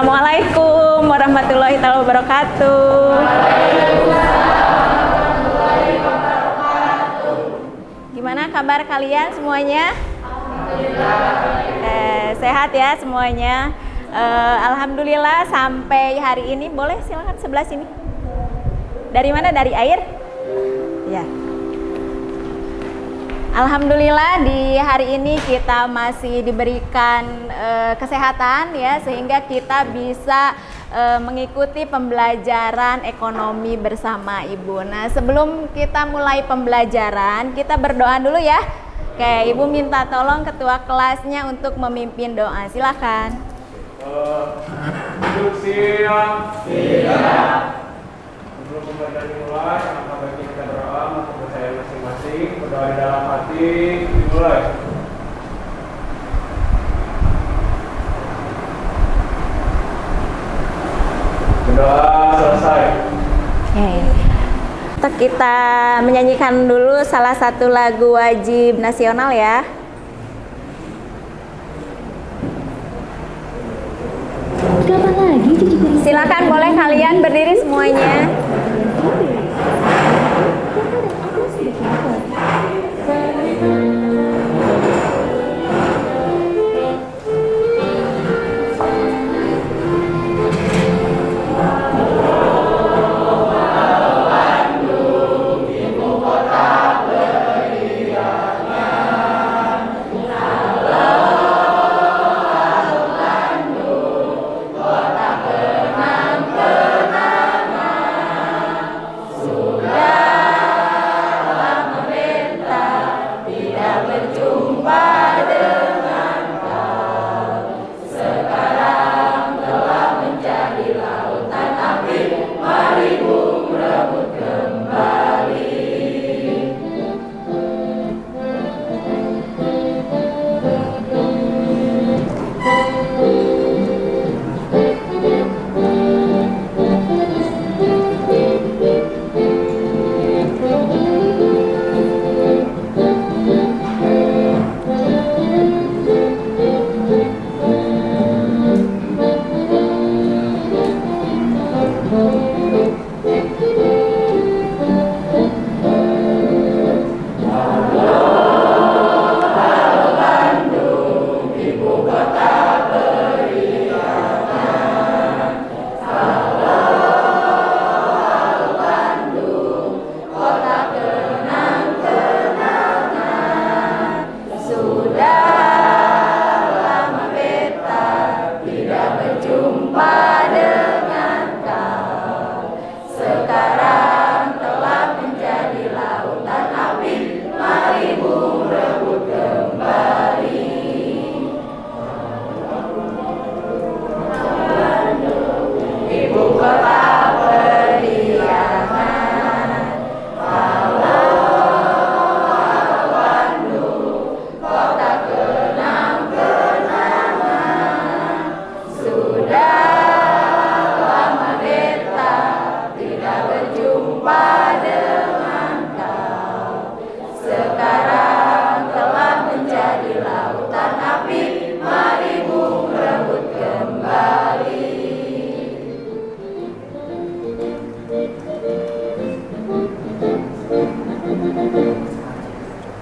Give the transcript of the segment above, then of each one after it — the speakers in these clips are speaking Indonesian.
Assalamualaikum warahmatullahi wabarakatuh. Gimana kabar kalian semuanya? Sehat ya semuanya. Alhamdulillah sampai hari ini. Boleh silakan sebelah sini. Dari mana? Dari air? Ya. Alhamdulillah di hari ini kita masih diberikan kesehatan ya, sehingga kita bisa mengikuti pembelajaran ekonomi bersama Ibu. Nah, sebelum kita mulai pembelajaran, kita berdoa dulu ya. Oke, Ibu minta tolong ketua kelasnya untuk memimpin doa. Silakan. Duduk siap. Siap. Sebelum pembelajaran dimulai, maka bagi kita berdoa untuk percaya masing-masing, berdoa di dalam hati, dimulai. Berdoa selesai. Oke. Kita menyanyikan dulu salah satu lagu wajib nasional ya. Kapan lagi cuci piring? Silakan boleh kalian berdiri semuanya.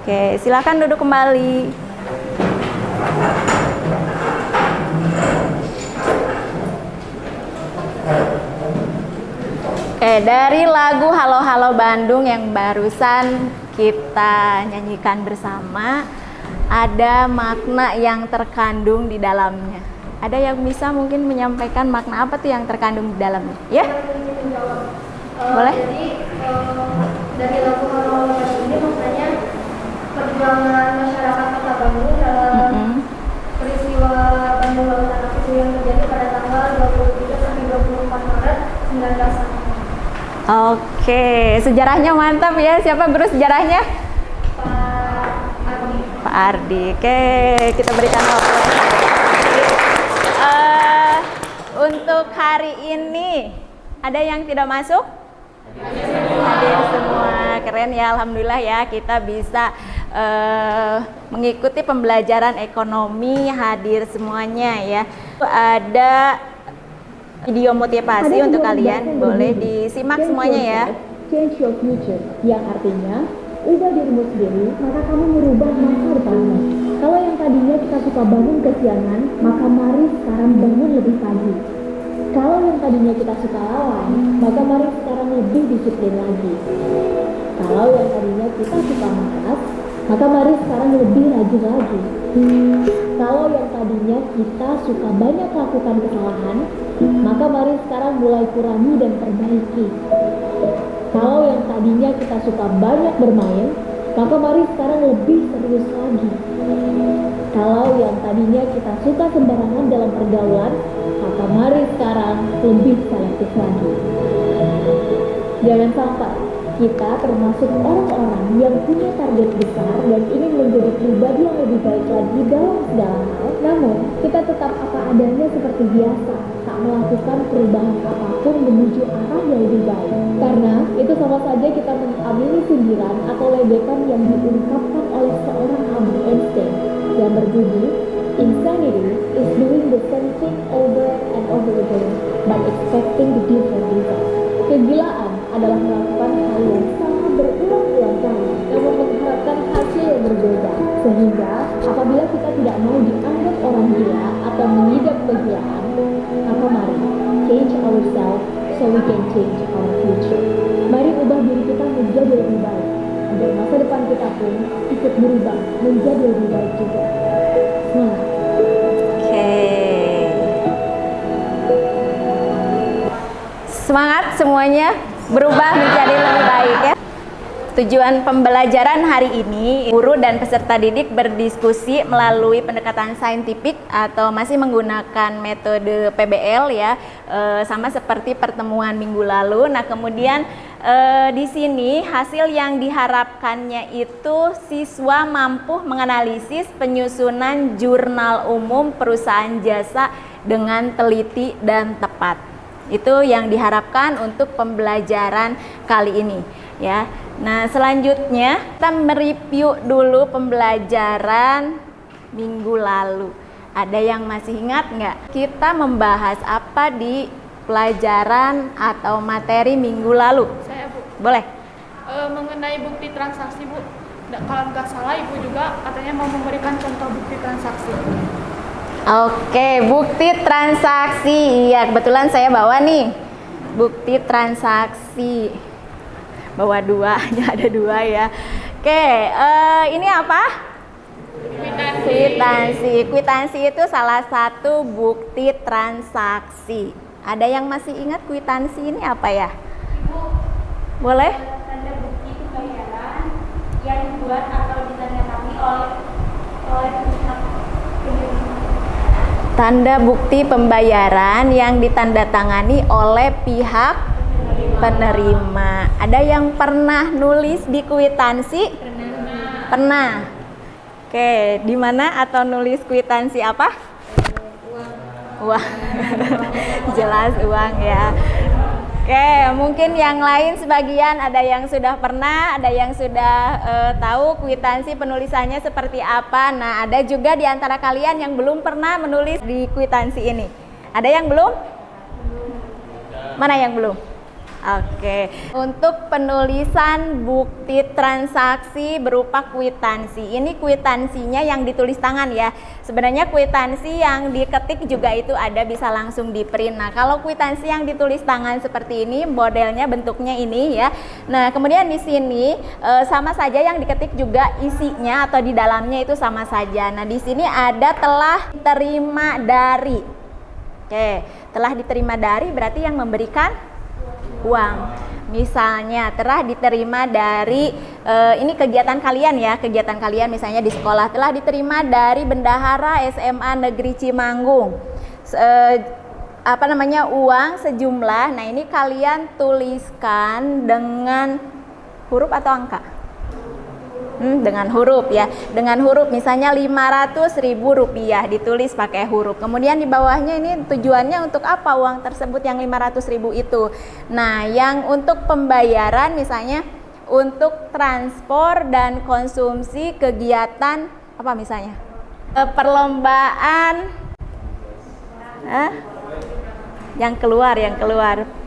Oke, silakan duduk kembali. Oke, dari lagu Halo Halo Bandung yang barusan kita nyanyikan bersama, ada makna yang terkandung di dalamnya. Ada yang bisa mungkin menyampaikan makna apa tuh yang terkandung di dalamnya? Ya? Boleh? Jadi dari lagu Halo Halo Bandung ini maknanya perjuangan masyarakat Kota Bandung dalam peristiwa Bandung Lautan Api yang terjadi pada tanggal 23 sampai 24 Maret 1945. Oke, sejarahnya mantap ya. Siapa guru sejarahnya? Pak Ardi. Pak Ardi. Oke, kita berikan aplaus. Untuk hari ini ada yang tidak masuk? Hadir semua, keren ya, alhamdulillah ya, kita bisa mengikuti pembelajaran ekonomi, hadir semuanya ya. Ada video motivasi Ada untuk sebuah kalian, pembahasan boleh berbunyi, disimak "Change semuanya ya. yourself, change your future," yang artinya ubah dirimu sendiri, maka kamu merubah masa depanmu. Kalau yang tadinya kita suka bangun kesiangan, maka mari sekarang bangun lebih pagi. Kalau yang tadinya kita suka lawan, maka mari sekarang lebih disiplin lagi. Kalau yang tadinya kita suka malas, maka mari sekarang lebih rajin lagi. Kalau yang tadinya kita suka banyak lakukan kesalahan, maka mari sekarang mulai kurangi dan perbaiki. Kalau yang tadinya kita suka banyak bermain, maka mari sekarang lebih serius lagi. Kalau yang tadinya kita suka sembarangan dalam pergaulan, maka mari sekarang lebih selektif lagi. Jangan sampai kita termasuk orang-orang yang punya target besar dan ingin menjadi pribadi yang lebih baik lagi dalam segala hal, namun kita tetap apa adanya seperti biasa, tak melakukan perubahan apapun menuju arah yang lebih baik. Karena itu sama saja kita mengamini sindiran atau ledekan yang diungkapkan oleh seorang Albert Einstein yang berbunyi, "Insanity is doing the same thing over and over again, but expecting the different results." Kegilaan adalah melakukan hal yang sama berulang-ulang kali, namun mengharapkan hasil yang berbeda. Sehingga apabila kita tidak mau dianggap orang gila atau mengidap kegilaan, maka mari change ourselves so we can change our future. Mari ubah diri kita menjadi lebih baik, agar masa depan kita pun ikut berubah menjadi lebih baik juga. Semangat! Oke. Semangat semuanya berubah menjadi lebih baik ya. Tujuan pembelajaran hari ini, guru dan peserta didik berdiskusi melalui pendekatan saintifik atau masih menggunakan metode PBL ya, sama seperti pertemuan minggu lalu. Nah, kemudian di sini hasil yang diharapkannya itu siswa mampu menganalisis penyusunan jurnal umum perusahaan jasa dengan teliti dan tepat. Itu yang diharapkan untuk pembelajaran kali ini ya. Nah, selanjutnya kita mereview dulu pembelajaran minggu lalu. Ada yang masih ingat nggak? Kita membahas apa di pelajaran atau materi minggu lalu? Saya, Bu. Boleh? Mengenai bukti transaksi, Bu. Kalau nggak salah, Ibu juga katanya mau memberikan contoh bukti transaksi. Oke, bukti transaksi. Iya, kebetulan saya bawa nih bukti transaksi. Bawa dua, ada dua ya. Oke, ini apa? Kwitansi. Kwitansi itu salah satu bukti transaksi. Ada yang masih ingat kwitansi ini apa ya? Boleh? Tanda bukti pembayaran yang dibuat atau ditandatangani oleh pihak penerima. Tanda bukti pembayaran yang ditandatangani oleh pihak penerima. Ada yang pernah nulis di kwitansi? Pernah. Oke, di mana atau nulis kwitansi apa? Uang. Jelas uang ya. Oke, mungkin yang lain sebagian ada yang sudah pernah, ada yang sudah tahu kwitansi penulisannya seperti apa. Nah, ada juga di antara kalian yang belum pernah menulis di kwitansi ini. Ada yang belum? Mana yang belum? Oke, untuk penulisan bukti transaksi berupa kwitansi. Ini kwitansinya yang ditulis tangan ya. Sebenarnya kwitansi yang diketik juga itu ada, bisa langsung di print. Nah, kalau kwitansi yang ditulis tangan seperti ini, modelnya bentuknya ini ya. Nah, kemudian di sini sama saja yang diketik juga isinya atau di dalamnya itu sama saja. Nah, di sini ada telah diterima dari. Oke, telah diterima dari berarti yang memberikan uang. Misalnya telah diterima dari ini kegiatan kalian ya, kegiatan kalian misalnya di sekolah, telah diterima dari Bendahara SMA Negeri Cimanggung uang sejumlah. Nah, ini kalian tuliskan dengan huruf atau angka? Dengan huruf ya, dengan huruf misalnya Rp500.000 ditulis pakai huruf. Kemudian di bawahnya ini tujuannya untuk apa uang tersebut yang Rp500.000 itu. Nah, yang untuk pembayaran misalnya untuk transport dan konsumsi kegiatan apa misalnya? Perlombaan yang keluar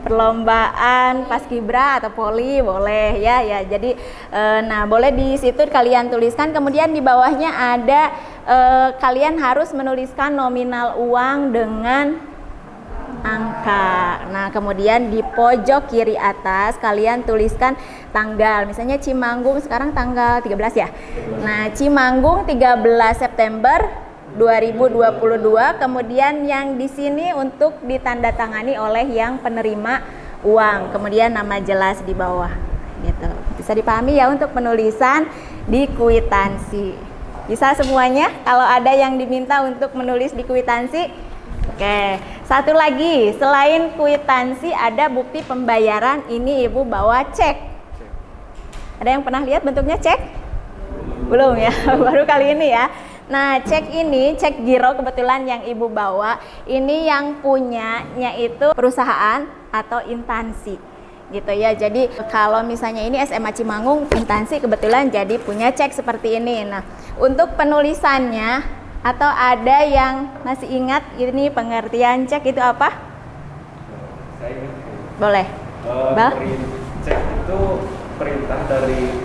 perlombaan paskibra atau poli boleh ya. Jadi nah boleh di situ kalian tuliskan, kemudian di bawahnya ada kalian harus menuliskan nominal uang dengan angka. Nah, kemudian di pojok kiri atas kalian tuliskan tanggal. Misalnya Cimanggung sekarang tanggal 13 ya. Nah, Cimanggung 13 September 2022. Kemudian yang di sini untuk ditandatangani oleh yang penerima uang. Kemudian nama jelas di bawah. Gitu. Bisa dipahami ya untuk penulisan di kwitansi. Bisa semuanya? Kalau ada yang diminta untuk menulis di kwitansi. Oke, satu lagi, selain kwitansi ada bukti pembayaran. Ini Ibu bawa cek. Ada yang pernah lihat bentuknya cek? Belum ya, baru kali ini ya. Nah, cek ini, cek giro kebetulan yang Ibu bawa, ini yang punyanya itu perusahaan atau instansi. Gitu ya. Jadi kalau misalnya ini SMA Cimanggung, instansi kebetulan jadi punya cek seperti ini. Nah, untuk penulisannya atau ada yang masih ingat ini pengertian cek itu apa? Saya ingat. Boleh. Cek itu perintah dari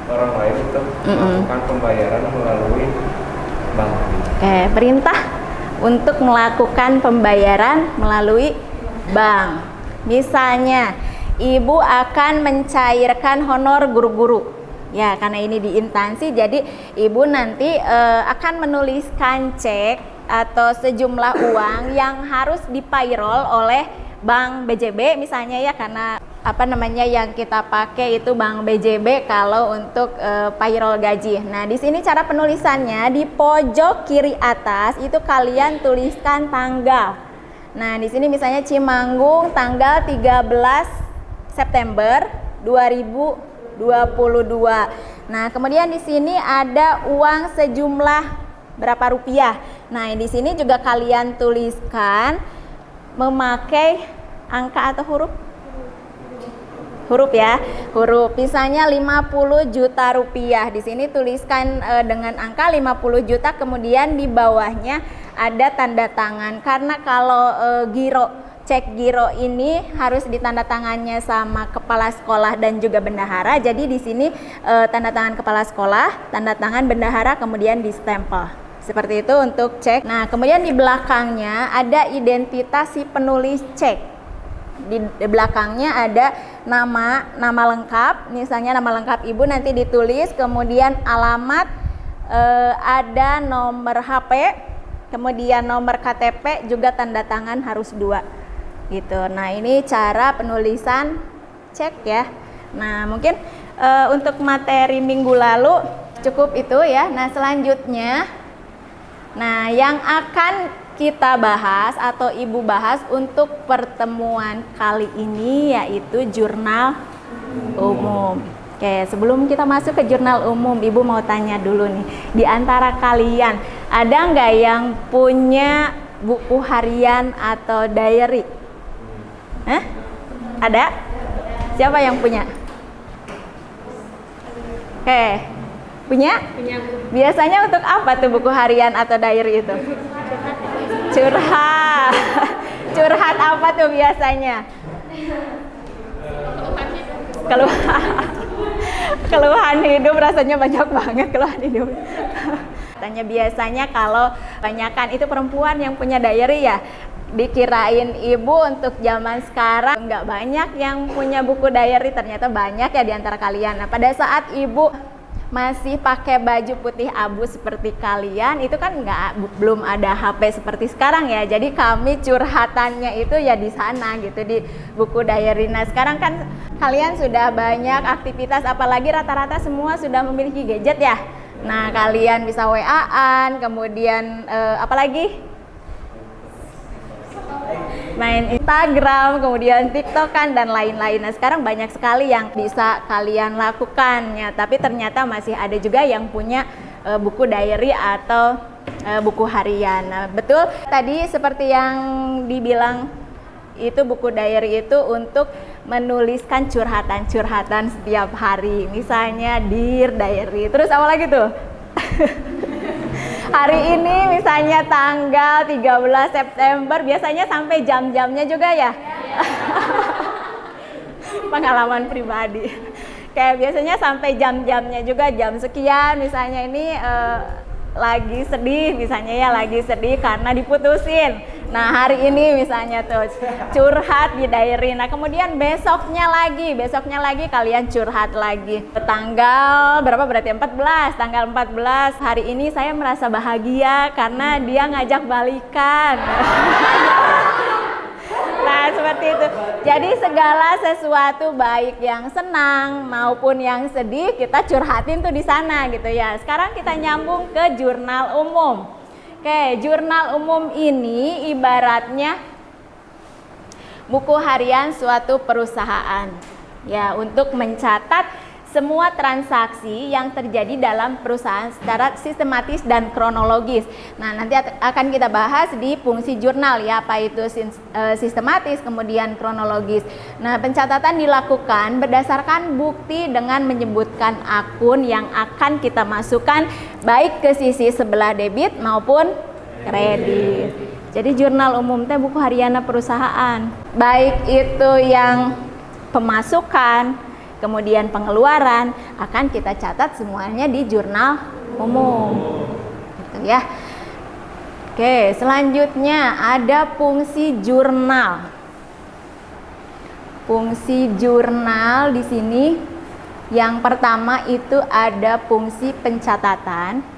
orang lain untuk melakukan pembayaran melalui bank. Oke, perintah untuk melakukan pembayaran melalui bank. Misalnya, Ibu akan mencairkan honor guru-guru. Ya, karena ini di instansi, jadi Ibu nanti akan menuliskan cek atau sejumlah uang yang harus di-payroll oleh Bank BJB misalnya ya, karena apa namanya yang kita pakai itu Bank BJB kalau untuk payroll gaji. Nah, di sini cara penulisannya di pojok kiri atas itu kalian tuliskan tanggal. Nah, di sini misalnya Cimanggung tanggal 13 September 2022. Nah, kemudian di sini ada uang sejumlah berapa rupiah. Nah, di sini juga kalian tuliskan memakai angka atau huruf? Huruf ya, huruf. Misalnya 50 juta rupiah. Di sini tuliskan dengan angka 50 juta, kemudian di bawahnya ada tanda tangan. Karena kalau cek giro ini harus ditandatangannya sama kepala sekolah dan juga bendahara. Jadi di sini tanda tangan kepala sekolah, tanda tangan bendahara, kemudian di stempel. Seperti itu untuk cek. Nah, kemudian di belakangnya ada identitas si penulis cek. Di belakangnya ada nama lengkap. Misalnya nama lengkap Ibu nanti ditulis, kemudian alamat, ada nomor HP, kemudian nomor KTP, juga tanda tangan harus 2. Gitu. Nah, ini cara penulisan cek ya. Nah, mungkin untuk materi minggu lalu cukup itu ya. Nah, selanjutnya, nah yang akan kita bahas atau Ibu bahas untuk pertemuan kali ini yaitu jurnal umum. Oke, sebelum kita masuk ke jurnal umum, Ibu mau tanya dulu nih, di antara kalian ada nggak yang punya buku harian atau diary? Hah? Ada? Siapa yang punya? Oke, punya? Biasanya untuk apa tuh buku harian atau diary itu? Curhat. Curhat apa tuh biasanya? Keluhan hidup, rasanya banyak banget keluhan hidup. Tanya biasanya kalau banyakan itu perempuan yang punya diary ya. Dikirain Ibu untuk zaman sekarang nggak banyak yang punya buku diary, ternyata banyak ya di antara kalian. Nah, pada saat Ibu masih pakai baju putih abu seperti kalian, itu kan belum ada HP seperti sekarang ya. Jadi kami curhatannya itu ya di sana gitu, di buku diary. Nah, sekarang kan kalian sudah banyak aktivitas, apalagi rata-rata semua sudah memiliki gadget ya. Nah, kalian bisa WA-an, kemudian apalagi? Main Instagram, kemudian TikTok-an dan lain-lain. Nah, sekarang banyak sekali yang bisa kalian lakukan ya, tapi ternyata masih ada juga yang punya buku diary atau buku harian. Nah, betul tadi seperti yang dibilang itu, buku diary itu untuk menuliskan curhatan-curhatan setiap hari. Misalnya Dear Diary. Terus apa lagi tuh? Hari ini misalnya tanggal 13 September, biasanya sampai jam-jamnya juga ya? Pengalaman pribadi. Kayak biasanya sampai jam-jamnya juga, jam sekian misalnya ini lagi sedih, misalnya ya lagi sedih karena diputusin. Nah hari ini misalnya tuh curhat di diary. Nah kemudian besoknya lagi kalian curhat lagi. Tanggal berapa berarti? 14. Tanggal 14 hari ini saya merasa bahagia karena dia ngajak balikan. Nah seperti itu. Jadi segala sesuatu baik yang senang maupun yang sedih kita curhatin tuh di sana gitu ya. Sekarang kita nyambung ke jurnal umum. Oke, jurnal umum ini ibaratnya buku harian suatu perusahaan ya, untuk mencatat semua transaksi yang terjadi dalam perusahaan secara sistematis dan kronologis. Nah, nanti akan kita bahas di fungsi jurnal ya, apa itu sistematis kemudian kronologis. Nah, pencatatan dilakukan berdasarkan bukti dengan menyebutkan akun yang akan kita masukkan baik ke sisi sebelah debit maupun kredit. Jadi jurnal umum teh buku harian perusahaan. Baik itu yang pemasukan kemudian pengeluaran akan kita catat semuanya di jurnal umum gitu ya. Oke, selanjutnya ada fungsi jurnal. Fungsi jurnal di sini yang pertama itu ada fungsi pencatatan.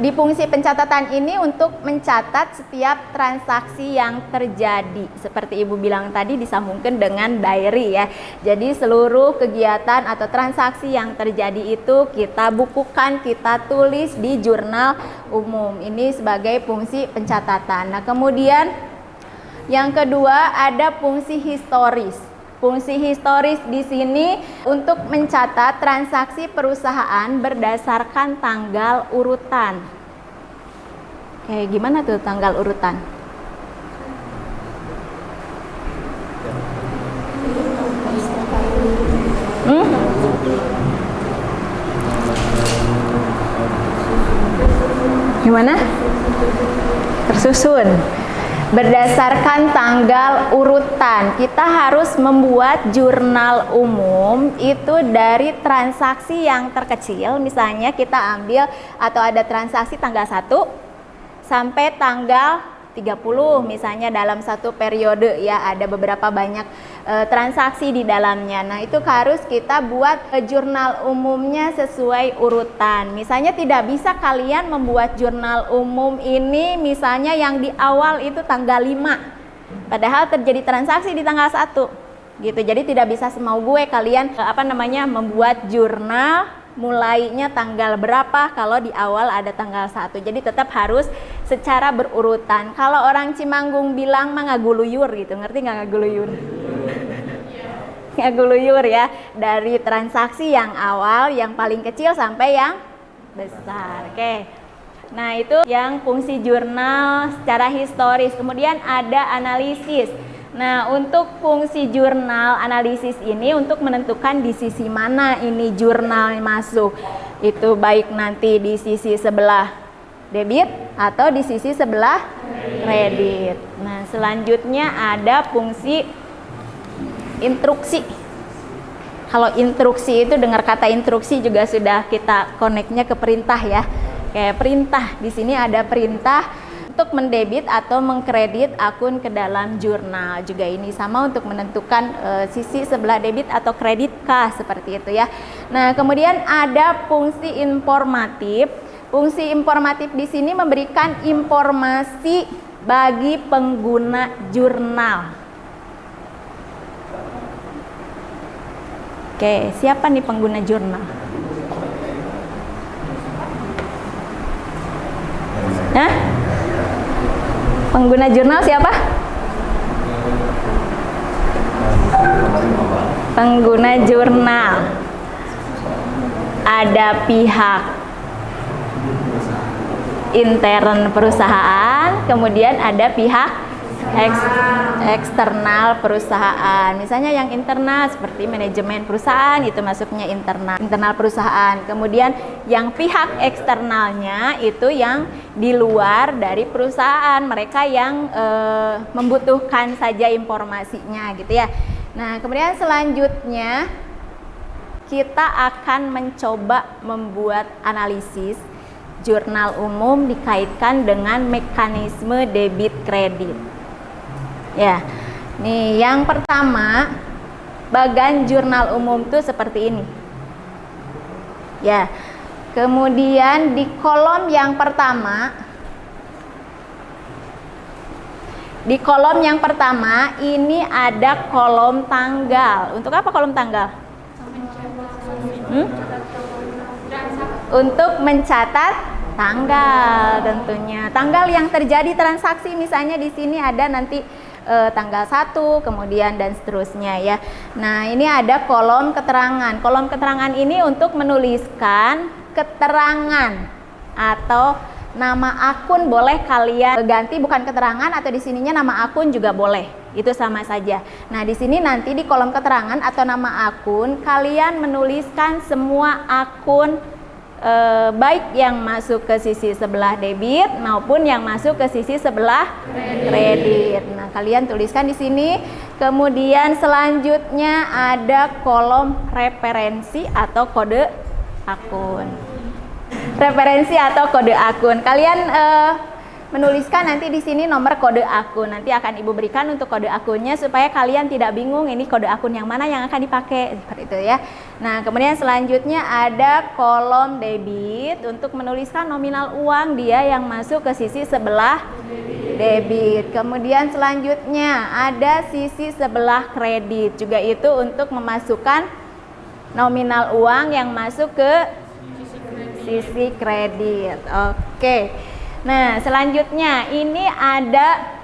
Di fungsi pencatatan ini untuk mencatat setiap transaksi yang terjadi. Seperti Ibu bilang tadi, disambungkan dengan diary ya. Jadi seluruh kegiatan atau transaksi yang terjadi itu kita bukukan, kita tulis di jurnal umum. Ini sebagai fungsi pencatatan. Nah, kemudian yang kedua ada fungsi historis. Fungsi historis di sini untuk mencatat transaksi perusahaan berdasarkan tanggal urutan. Oke, gimana tuh tanggal urutan? Gimana? Tersusun. Berdasarkan tanggal urutan, kita harus membuat jurnal umum itu dari transaksi yang terkecil. Misalnya kita ambil atau ada transaksi tanggal 1 sampai tanggal 30 misalnya dalam satu periode ya, ada beberapa banyak transaksi di dalamnya. Nah, itu harus kita buat jurnal umumnya sesuai urutan. Misalnya tidak bisa kalian membuat jurnal umum ini misalnya yang di awal itu tanggal 5. Padahal terjadi transaksi di tanggal 1. Gitu. Jadi tidak bisa semau gue kalian membuat jurnal mulainya tanggal berapa kalau di awal ada tanggal 1. Jadi tetap harus secara berurutan. Kalau orang Cimanggung bilang mah ngaguluyur gitu. Ngerti nggak ngaguluyur? Ngaguluyur ya, dari transaksi yang awal yang paling kecil sampai yang besar. Oke. Nah, itu yang fungsi jurnal secara historis. Kemudian ada analisis. Nah, untuk fungsi jurnal analisis ini untuk menentukan di sisi mana ini jurnal masuk. Itu baik nanti di sisi sebelah debit atau di sisi sebelah kredit. Nah, selanjutnya ada fungsi instruksi. Kalau instruksi itu dengar kata instruksi juga sudah kita koneknya ke perintah ya. Kayak perintah. Di sini ada perintah untuk mendebit atau mengkredit akun ke dalam jurnal. Juga ini sama untuk menentukan sisi sebelah debit atau kredit kah, seperti itu ya. Nah, kemudian ada fungsi informatif. Fungsi informatif di sini memberikan informasi bagi pengguna jurnal. Oke, siapa nih pengguna jurnal? Hah? Pengguna jurnal siapa? Pengguna jurnal. Ada pihak intern perusahaan, kemudian ada pihak eksternal perusahaan. Misalnya yang internal seperti manajemen perusahaan itu masuknya internal perusahaan. Kemudian yang pihak eksternalnya itu yang di luar dari perusahaan, mereka yang membutuhkan saja informasinya gitu ya. Nah, kemudian selanjutnya kita akan mencoba membuat analisis jurnal umum dikaitkan dengan mekanisme debit kredit. Ya, nih yang pertama bagan jurnal umum tuh seperti ini. Ya, kemudian di kolom yang pertama, ini ada kolom tanggal. Untuk apa kolom tanggal? Untuk mencatat tanggal tentunya. Tanggal yang terjadi transaksi, misalnya di sini ada nanti tanggal 1, kemudian dan seterusnya ya. Nah, ini ada kolom keterangan. Kolom keterangan ini untuk menuliskan keterangan atau nama akun, boleh kalian ganti bukan keterangan, atau di sininya nama akun juga boleh. Itu sama saja. Nah, di sini nanti di kolom keterangan atau nama akun kalian menuliskan semua akun baik yang masuk ke sisi sebelah debit maupun yang masuk ke sisi sebelah kredit. Nah, kalian tuliskan di sini. Kemudian selanjutnya ada kolom referensi atau kode akun. Referensi atau kode akun. Kalian menuliskan nanti di sini nomor kode akun. Nanti akan Ibu berikan untuk kode akunnya supaya kalian tidak bingung ini kode akun yang mana yang akan dipakai, seperti itu ya. Nah, kemudian selanjutnya ada kolom debit untuk menuliskan nominal uang dia yang masuk ke sisi sebelah debit. Kemudian selanjutnya ada sisi sebelah kredit, juga itu untuk memasukkan nominal uang yang masuk ke sisi kredit. Oke. Nah, selanjutnya ini ada,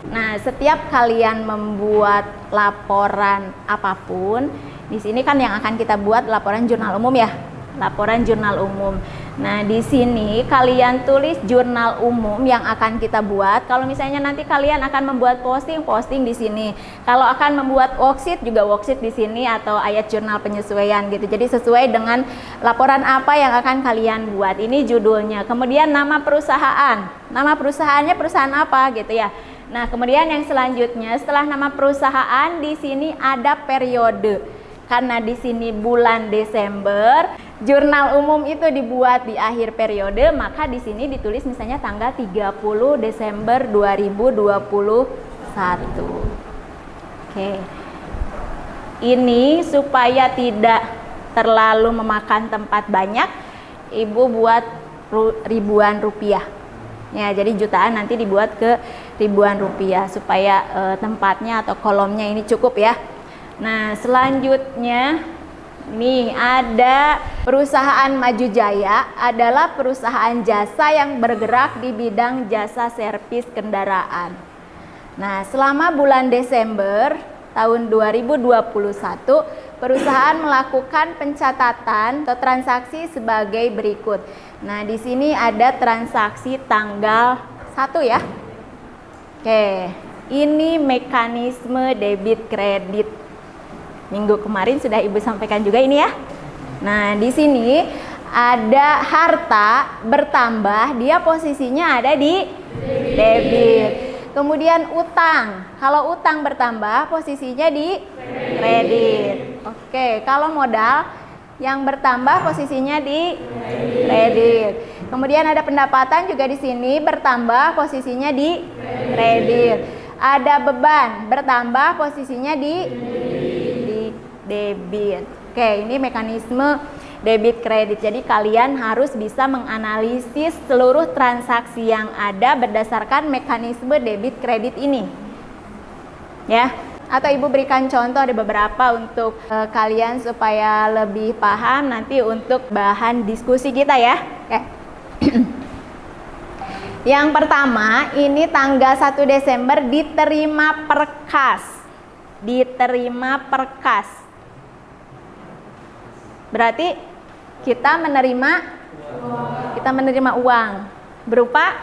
nah setiap kalian membuat laporan apapun, di sini kan yang akan kita buat laporan jurnal umum ya, laporan jurnal umum. Nah, di sini kalian tulis jurnal umum yang akan kita buat. Kalau misalnya nanti kalian akan membuat posting di sini. Kalau akan membuat worksheet juga worksheet di sini atau ayat jurnal penyesuaian gitu. Jadi sesuai dengan laporan apa yang akan kalian buat. Ini judulnya. Kemudian nama perusahaan. Nama perusahaannya perusahaan apa gitu ya. Nah, kemudian yang selanjutnya setelah nama perusahaan di sini ada periode. Karena di sini bulan Desember, jurnal umum itu dibuat di akhir periode, maka di sini ditulis misalnya tanggal 30 Desember 2021. Oke. Ini supaya tidak terlalu memakan tempat banyak, Ibu buat ribuan rupiah. Ya, jadi jutaan nanti dibuat ke ribuan rupiah supaya tempatnya atau kolomnya ini cukup ya. Nah, selanjutnya nih ada perusahaan Maju Jaya adalah perusahaan jasa yang bergerak di bidang jasa servis kendaraan. Nah, selama bulan Desember tahun 2021 perusahaan melakukan pencatatan atau transaksi sebagai berikut. Nah, di sini ada transaksi tanggal 1 ya. Oke, ini mekanisme debit kredit. Minggu kemarin sudah Ibu sampaikan juga ini ya. Nah, di sini ada harta bertambah, dia posisinya ada di debit. Kemudian utang, kalau utang bertambah posisinya di kredit. Oke, kalau modal yang bertambah posisinya di kredit. Kemudian ada pendapatan juga di sini bertambah posisinya di kredit. Ada beban bertambah posisinya di debit. Oke, ini mekanisme debit kredit. Jadi kalian harus bisa menganalisis seluruh transaksi yang ada berdasarkan mekanisme debit kredit ini. Ya. Atau Ibu berikan contoh, ada beberapa untuk kalian supaya lebih paham nanti untuk bahan diskusi kita ya. Oke. Yang pertama, ini tanggal 1 Desember diterima perkas. Diterima perkas. Berarti kita menerima uang berupa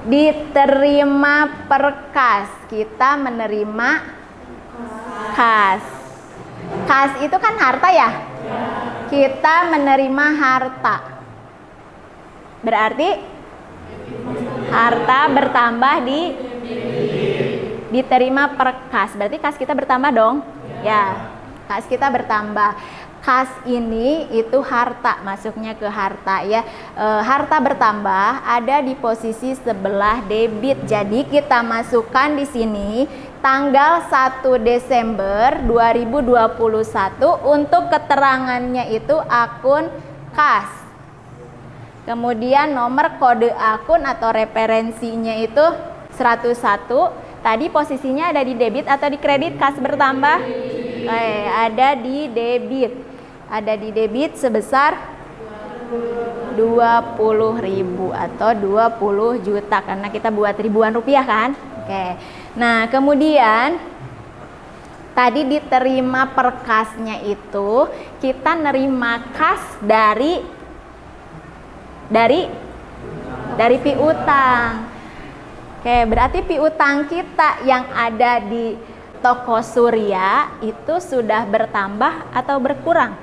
Diterima per kas. Kita menerima kas. Kas itu kan harta ya? Kita menerima harta. Berarti harta bertambah diterima per kas. Berarti kas kita bertambah dong? Ya. Kas kita bertambah. Kas ini itu harta, masuknya ke harta ya. Harta bertambah ada di posisi sebelah debit. Jadi kita masukkan di sini tanggal 1 Desember 2021 untuk keterangannya itu akun kas. Kemudian nomor kode akun atau referensinya itu 101. Tadi posisinya ada di debit atau di kredit kas bertambah? Ada di debit. Ada di debit sebesar 20.000 atau 20 juta karena kita buat ribuan rupiah kan. Oke. Nah, kemudian tadi diterima per kasnya itu kita nerima kas dari piutang. Oke, berarti piutang kita yang ada di toko Surya itu sudah bertambah atau berkurang?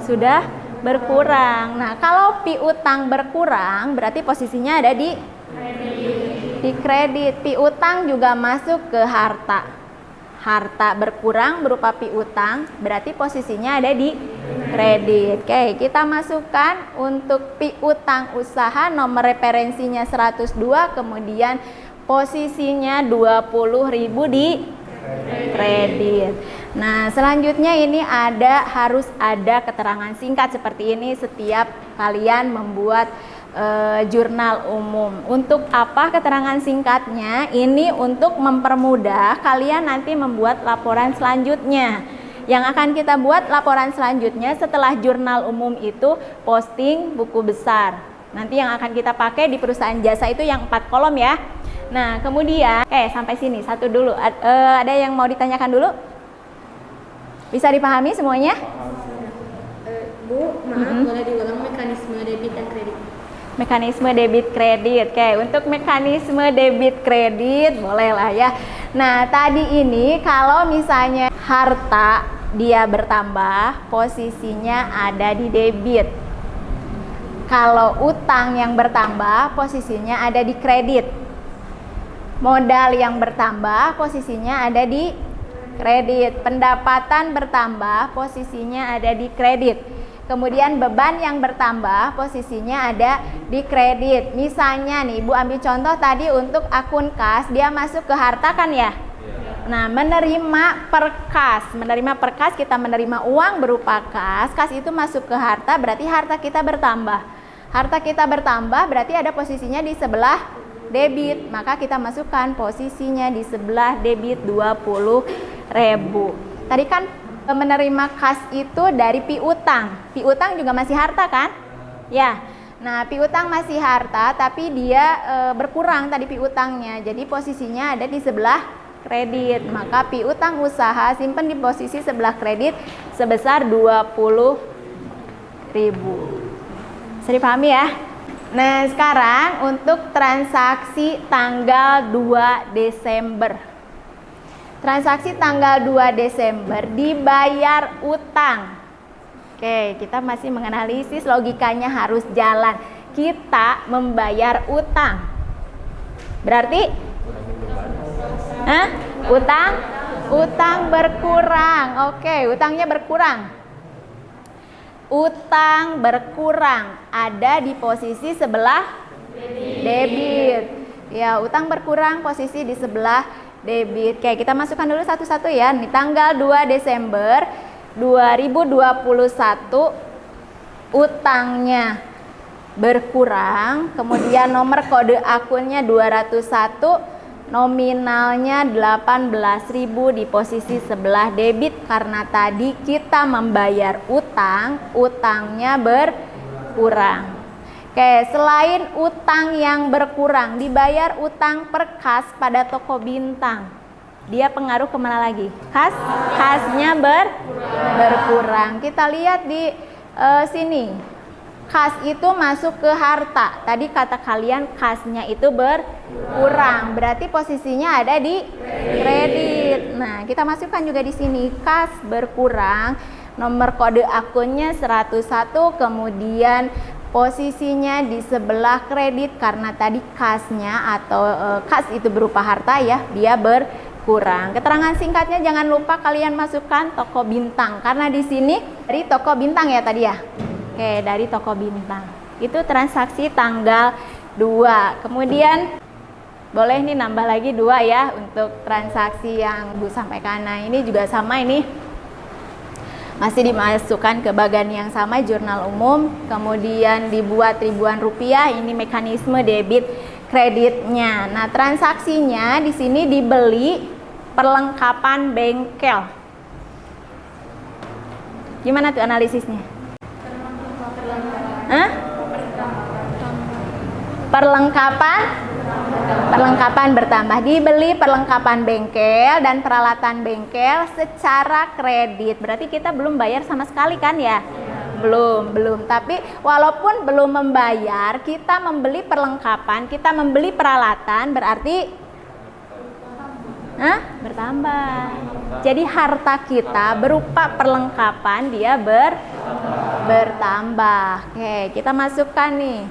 Sudah berkurang. Nah, kalau piutang berkurang berarti posisinya ada di kredit. Piutang juga masuk ke harta. Harta berkurang berupa piutang berarti posisinya ada di kredit. Oke, kita masukkan untuk piutang usaha nomor referensinya 102, kemudian posisinya 20.000 di kredit. Nah, selanjutnya ini harus ada keterangan singkat seperti ini setiap kalian membuat jurnal umum. Untuk apa keterangan singkatnya? Ini untuk mempermudah kalian nanti membuat laporan selanjutnya. Yang akan kita buat laporan selanjutnya setelah jurnal umum itu posting buku besar. Nanti yang akan kita pakai di perusahaan jasa itu yang 4 kolom ya. Nah, kemudian sampai sini satu dulu. Ada yang mau ditanyakan dulu? Bisa dipahami semuanya? Bu, maaf, boleh diulang mekanisme debit dan kredit? Mekanisme debit kredit. Oke, untuk mekanisme debit kredit bolehlah ya. Nah, tadi ini kalau misalnya harta dia bertambah, posisinya ada di debit. Kalau utang yang bertambah, posisinya ada di kredit. Modal yang bertambah, posisinya ada di kredit. Pendapatan bertambah, posisinya ada di kredit. Kemudian beban yang bertambah, posisinya ada di kredit. Misalnya nih, Ibu ambil contoh tadi untuk akun kas, dia masuk ke harta kan ya? Nah, menerima per kas. Menerima per kas, kita menerima uang berupa kas. Kas itu masuk ke harta, berarti harta kita bertambah. Harta kita bertambah, berarti ada posisinya di sebelah debit. Maka kita masukkan posisinya di sebelah debit 20.000. Tadi kan menerima kas itu dari piutang. Piutang juga masih harta kan? Ya. Nah, piutang masih harta tapi dia berkurang tadi piutangnya. Jadi posisinya ada di sebelah kredit. Maka piutang usaha simpan di posisi sebelah kredit sebesar 20.000. Bisa dipahami ya? Nah, sekarang untuk transaksi tanggal 2 Desember. Transaksi tanggal 2 Desember dibayar utang. Oke, kita masih menganalisis, logikanya harus jalan. Kita membayar utang. Berarti utang berkurang. Oke, utangnya berkurang. Utang berkurang ada di posisi sebelah debit. Ya, utang berkurang posisi di sebelah debit. Oke, kita masukkan dulu satu-satu ya. Nih, tanggal 2 Desember 2021 utangnya berkurang, kemudian nomor kode akunnya 201, nominalnya 18.000 di posisi sebelah debit karena tadi kita membayar utang, utangnya berkurang. Oke, selain utang yang berkurang, dibayar utang per kas pada toko bintang. Dia pengaruh kemana lagi? Kasnya berkurang. Kita lihat di sini. kas itu masuk ke harta. Tadi kata kalian kasnya itu berkurang, berarti posisinya ada di kredit. Nah, kita masukkan juga di sini kas berkurang, nomor kode akunnya 101, kemudian posisinya di sebelah kredit karena tadi kasnya atau kas itu berupa harta ya, dia berkurang. Keterangan singkatnya jangan lupa kalian masukkan toko bintang karena di sini dari toko bintang ya tadi ya. Oke, dari toko bintang. Itu transaksi tanggal 2. Kemudian boleh nih nambah lagi 2 ya untuk transaksi yang Bu sampaikan. Nah, ini juga sama, ini masih dimasukkan ke bagian yang sama, jurnal umum, kemudian dibuat ribuan rupiah. Ini mekanisme debit kreditnya. Nah, transaksinya di sini dibeli perlengkapan bengkel. Gimana tuh analisisnya? Perlengkapan bertambah, dibeli perlengkapan bengkel dan peralatan bengkel secara kredit. Berarti kita belum bayar sama sekali kan ya? Belum. Tapi walaupun belum membayar, kita membeli perlengkapan, kita membeli peralatan, berarti bertambah. Jadi harta kita berupa perlengkapan dia bertambah. Oke, kita masukkan nih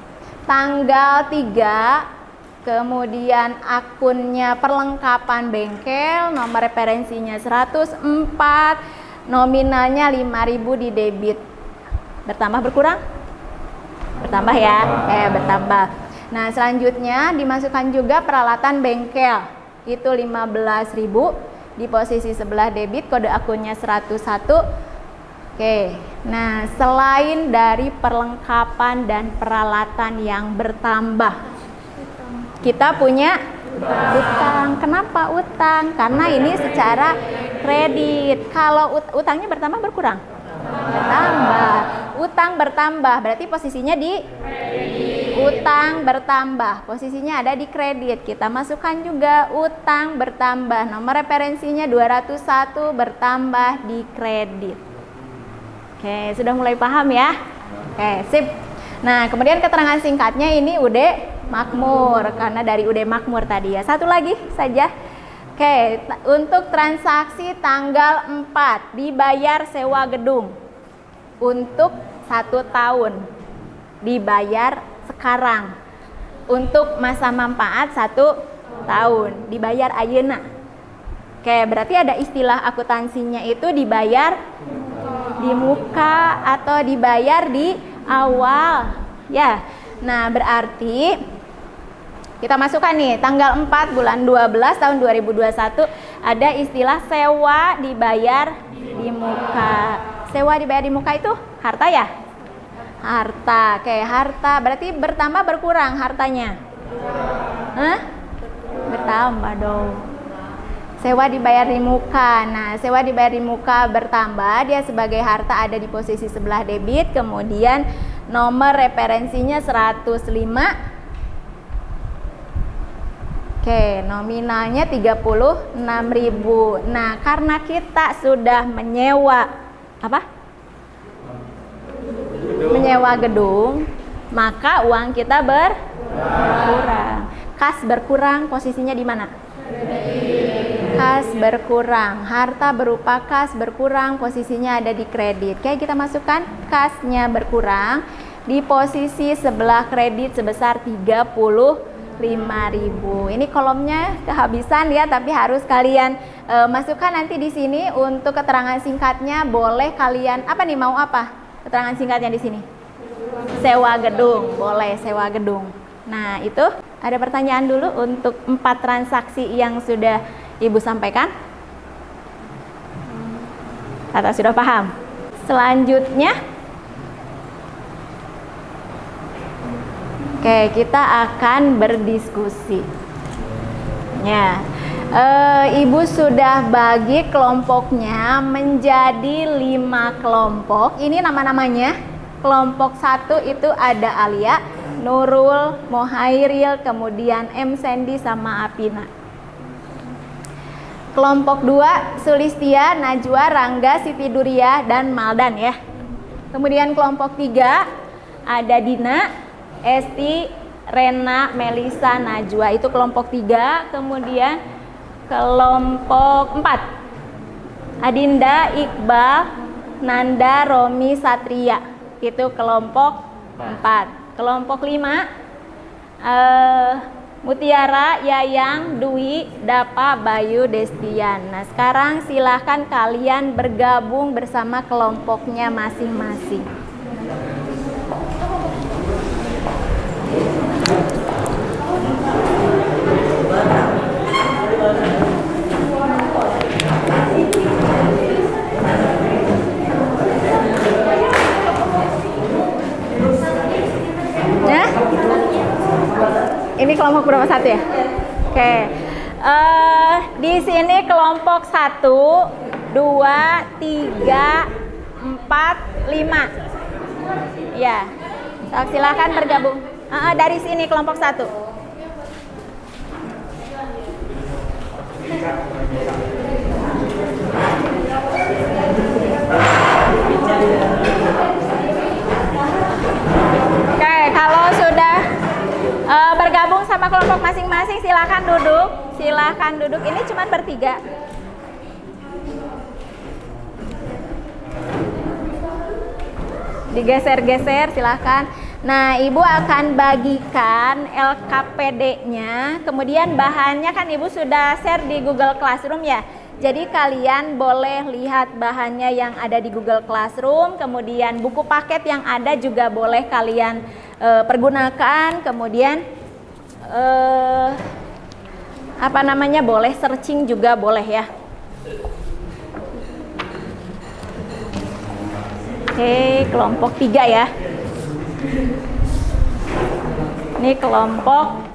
tanggal 3, kemudian akunnya perlengkapan bengkel, nomor referensinya 104, nominalnya 5.000 di debit. Bertambah berkurang? Bertambah ya? Bertambah. Nah, selanjutnya dimasukkan juga peralatan bengkel. Itu 15.000 di posisi sebelah debit, kode akunnya 101. Oke. Nah, selain dari perlengkapan dan peralatan yang bertambah, kita punya utang. Kenapa utang? Karena ini secara kredit. Kalau utangnya bertambah berkurang? Bertambah. Utang bertambah, berarti posisinya di utang bertambah. Posisinya ada di kredit. Kita masukkan juga utang bertambah. Nomor referensinya 201 bertambah di kredit. Oke, sudah mulai paham ya? Oke, sip. Nah, kemudian keterangan singkatnya ini UD Makmur karena dari UD Makmur tadi ya. Satu lagi saja. Oke, untuk transaksi tanggal 4 dibayar sewa gedung untuk 1 tahun, dibayar sekarang. Untuk masa manfaat 1 tahun, dibayar ayeuna. Oke, berarti ada istilah akuntansinya itu dibayar di muka atau dibayar di awal ya. Nah, berarti kita masukkan nih tanggal 4 bulan 12 tahun 2021 ada istilah sewa dibayar di muka. Sewa dibayar di muka itu harta ya? Harta. Oke, harta berarti bertambah berkurang hartanya? Bertambah dong. Sewa dibayar di muka. Nah, sewa dibayar di muka bertambah, dia sebagai harta ada di posisi sebelah debit, kemudian nomor referensinya 105. Oke, nominalnya 36.000. Nah, karena kita sudah menyewa menyewa gedung, maka uang kita berkurang. Kas berkurang, posisinya di mana? Kas berkurang, harta berupa kas berkurang, posisinya ada di kredit. Oke, kita masukkan kasnya berkurang di posisi sebelah kredit sebesar 35.000. Ini kolomnya kehabisan ya, tapi harus kalian masukkan nanti di sini untuk keterangan singkatnya. Boleh kalian mau apa? Keterangan singkatnya di sini. Sewa gedung, boleh sewa gedung. Nah, itu ada pertanyaan dulu untuk 4 transaksi yang sudah Ibu sampaikan? Atau sudah paham? Selanjutnya, oke, kita akan berdiskusi. Ya, Ibu sudah bagi kelompoknya menjadi 5 kelompok. Ini nama-namanya. Kelompok 1 itu ada Alia, Nurul, Mohairil, kemudian M. Sandy sama Apina. Kelompok 2 Sulistia, Najwa, Rangga, Siti Duria, dan Maldan ya. Kemudian kelompok 3 ada Dina, Esti, Rena, Melisa, Najwa. Itu kelompok 3. Kemudian kelompok 4, Adinda, Iqbal, Nanda, Romi, Satria. Itu kelompok 4. Kelompok 5, Mutiara, Yayang, Dwi, Dapa, Bayu, Destian. Nah, sekarang silahkan kalian bergabung bersama kelompoknya masing-masing. Ya? Ini kelompok berapa, 1 ya? Oke. Di sini kelompok 1, 2, 3, 4, 5. Ya. Silakan bergabung. Dari sini kelompok 1. Oke, kalau sudah bergabung sama kelompok masing-masing, silakan duduk. Silakan duduk. Ini cuma bertiga. Digeser-geser, silakan. Nah, Ibu akan bagikan LKPD-nya. Kemudian bahannya kan Ibu sudah share di Google Classroom ya. Jadi kalian boleh lihat bahannya yang ada di Google Classroom. Kemudian buku paket yang ada juga boleh kalian pergunakan. Kemudian boleh searching juga boleh ya. Oke, kelompok 3 ya. Ini kelompok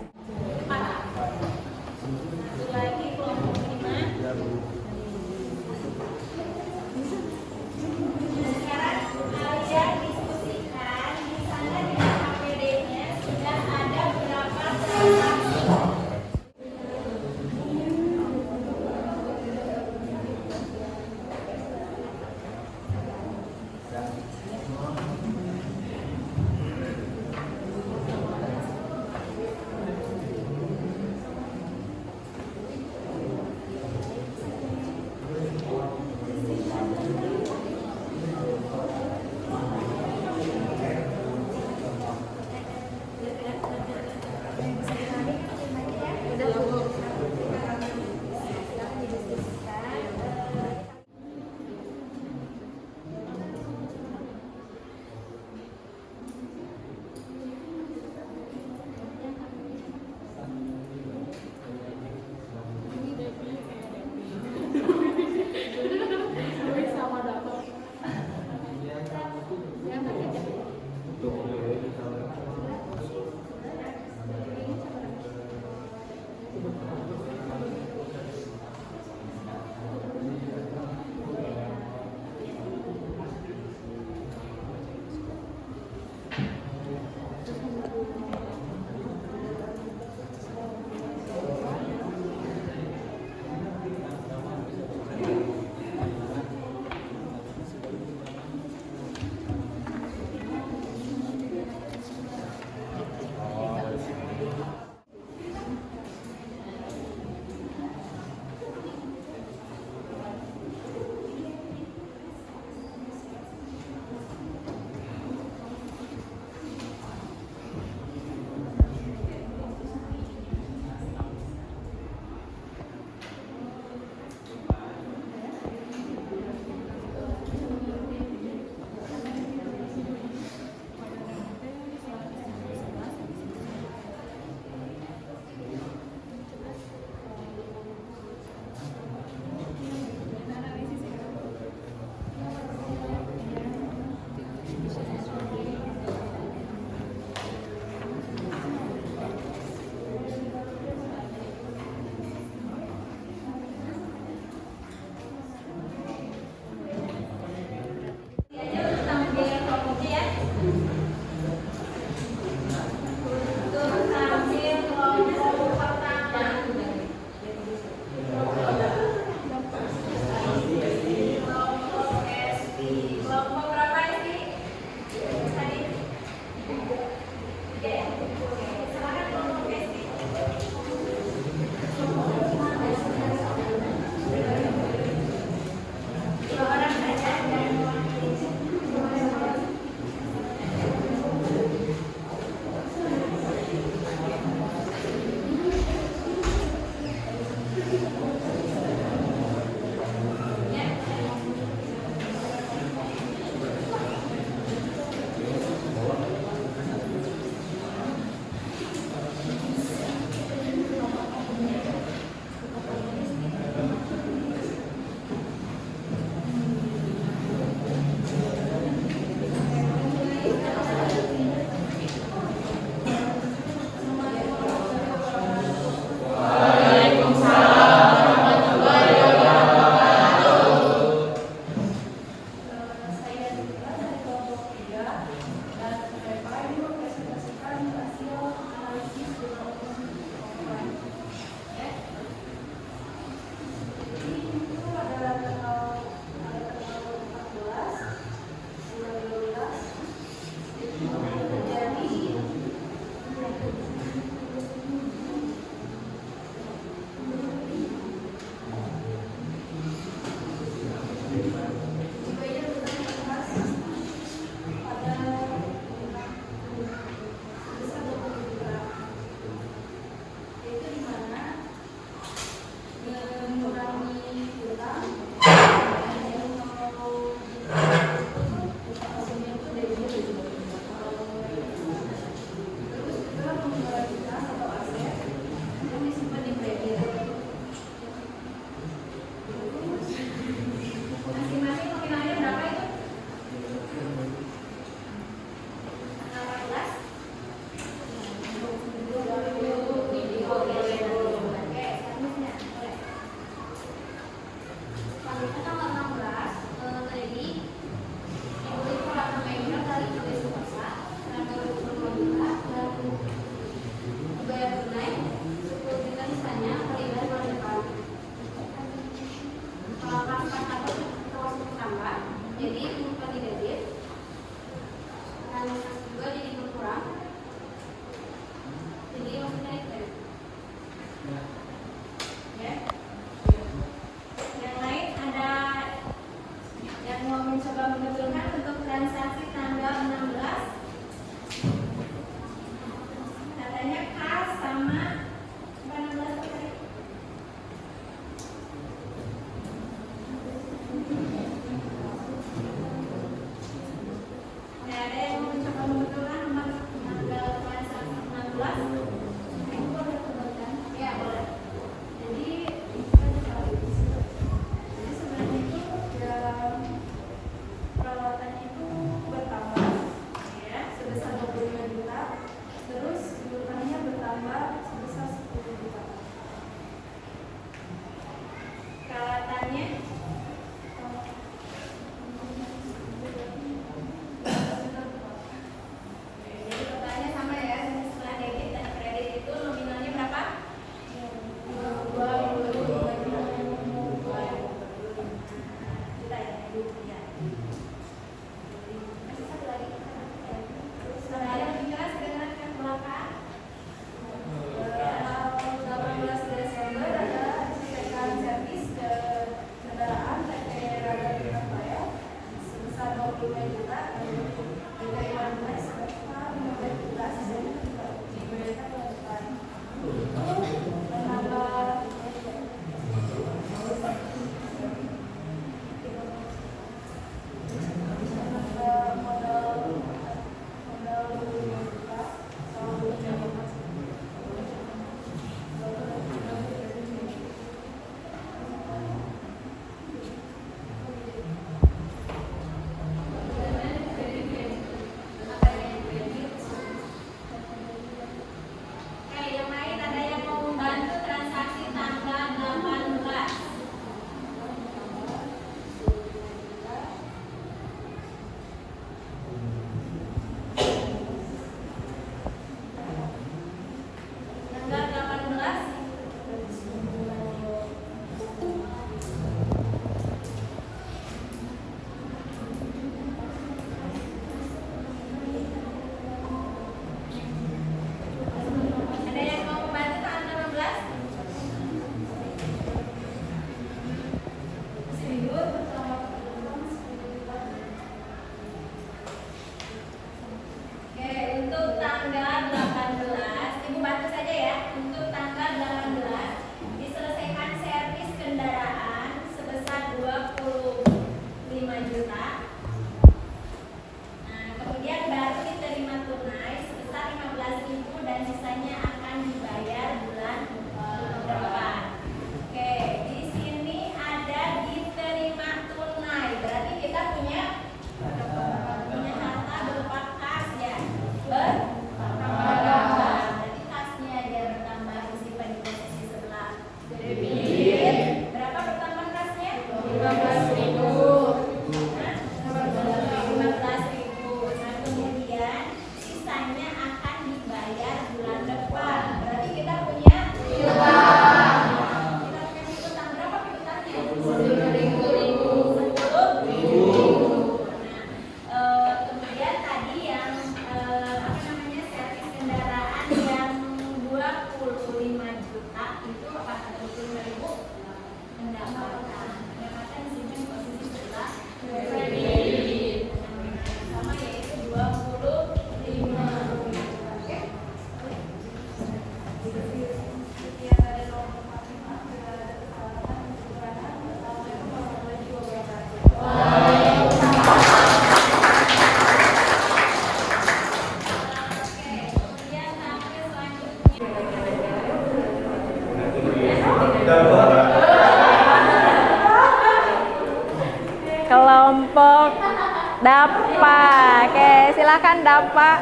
Dapa. Oke, silakan Dapa.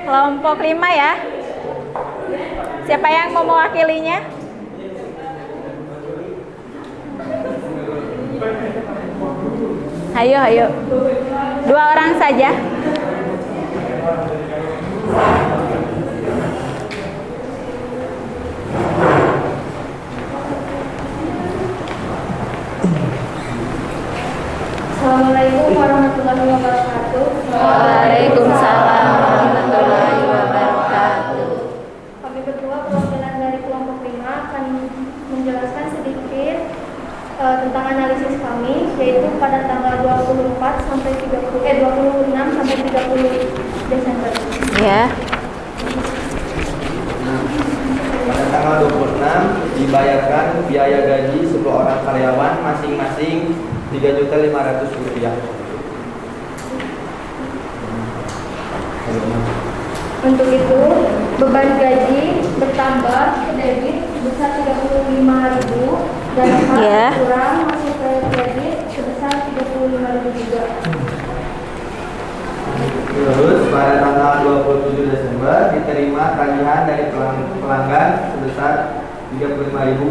Kelompok 5 ya. Siapa yang mau mewakilinya? Ayo, ayo. 2 orang saja. Assalamualaikum warahmatullahi wabarakatuh. Waalaikumsalam warahmatullahi wabarakatuh. Kami berdua perwakilan dari kelompok 5 akan menjelaskan sedikit tentang analisis kami, yaitu pada tanggal 24 sampai 26 sampai 30 Desember. Ya. Pada tanggal 26 dibayarkan biaya gaji 10 orang karyawan masing-masing Rp3.500.000. Untuk itu, beban gaji bertambah ke debit sebesar 35.000 dan kas Ya. kurang masuk ke kredit sebesar 35.000 juga. Terus pada tanggal 27 Desember diterima tagihan dari pelanggan sebesar Rp35.000.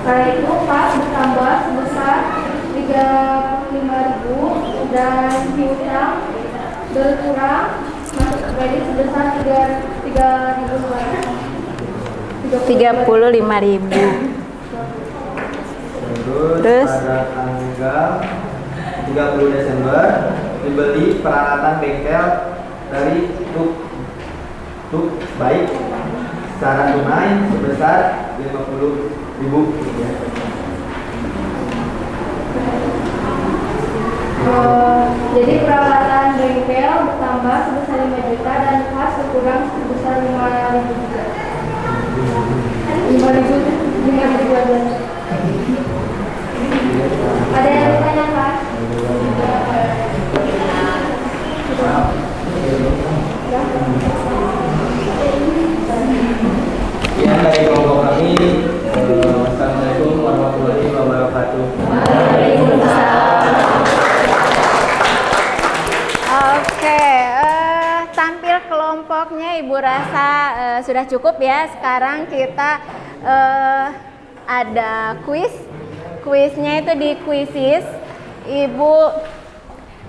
Karena itu kas bertambah sebesar 35.000 dan piutang berkurang masuk ke kredit sebesar 35.000. Terus pada tanggal 30 Desember dibeli peralatan bengkel dari Tuk Baik secara tunai sebesar Rp50.000. Jadi peralatan bengkel bertambah sebesar 5 juta dan kas berkurang sebesar 5.000 juga. 5.000 aja. Ada yang bertanya Kak? Sekian dari kelompok kami. Wassalamualaikum warahmatullahi wabarakatuh. Oke, tampil kelompoknya Ibu rasa sudah cukup ya. Sekarang kita ada kuis. Kuisnya itu di Quizizz. Ibu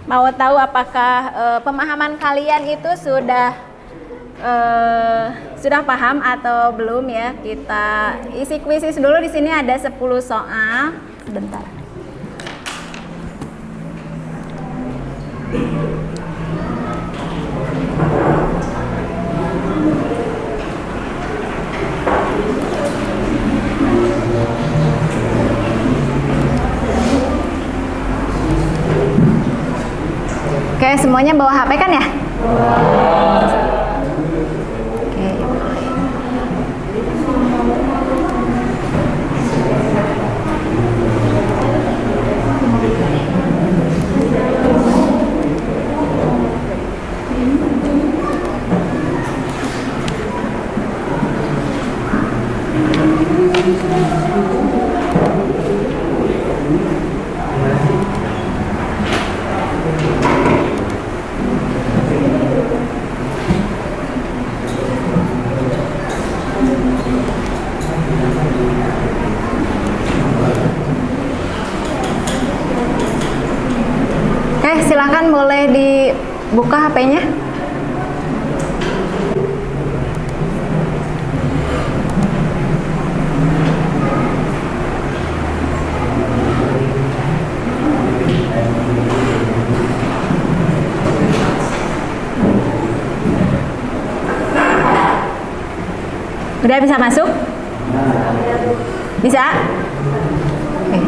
mau tahu apakah pemahaman kalian itu sudah paham atau belum ya? Kita isi Quizizz dulu. Di sini ada 10 soal. Sebentar. Oke, semuanya bawa HP kan ya? Oke. Silakan boleh dibuka HP-nya. Udah bisa masuk? Bisa? Oke.